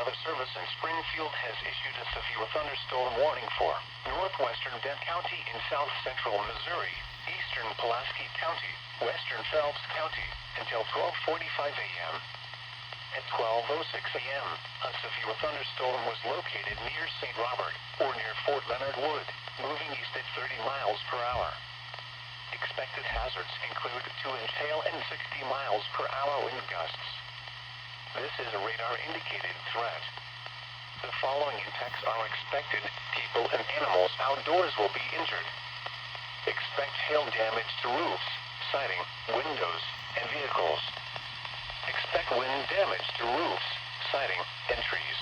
Weather Service in Springfield has issued a severe thunderstorm warning for northwestern Dent County in south central Missouri, eastern Pulaski County, western Phelps County, until 12:45 a.m. At 12:06 a.m., a severe thunderstorm was located near St. Robert, or near Fort Leonard Wood, moving east at 30 miles per hour. Expected hazards include 2-inch hail and 60 miles per hour wind gusts. This is a radar-indicated threat. The following impacts are expected. People and animals outdoors will be injured. Expect hail damage to roofs, siding, windows, and vehicles. Expect wind damage to roofs, siding, and trees.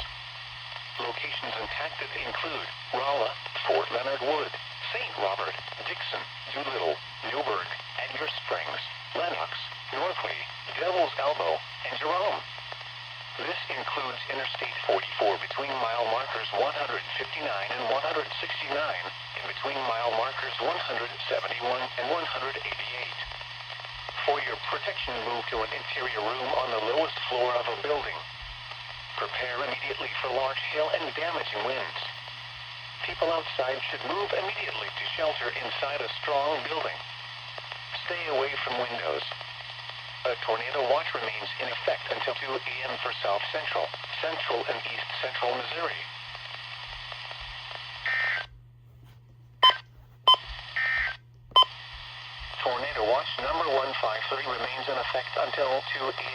Locations impacted include Rolla, Fort Leonard Wood, St. Robert, Dixon, Doolittle, Newburgh, Edgar Springs, Lenox, Northway, Devil's Elbow, and Jerome. This includes Interstate 44 between mile markers 159 and 169, and between mile markers 171 and 188. For your protection, move to an interior room on the lowest floor of a building. Prepare immediately for large hail and damaging winds. People outside should move immediately to shelter inside a strong building. Stay away from windows. A tornado watch remains in effect until 2 a.m. for South Central, Central and East Central Missouri. Tornado watch number 153 remains in effect until 2 a.m.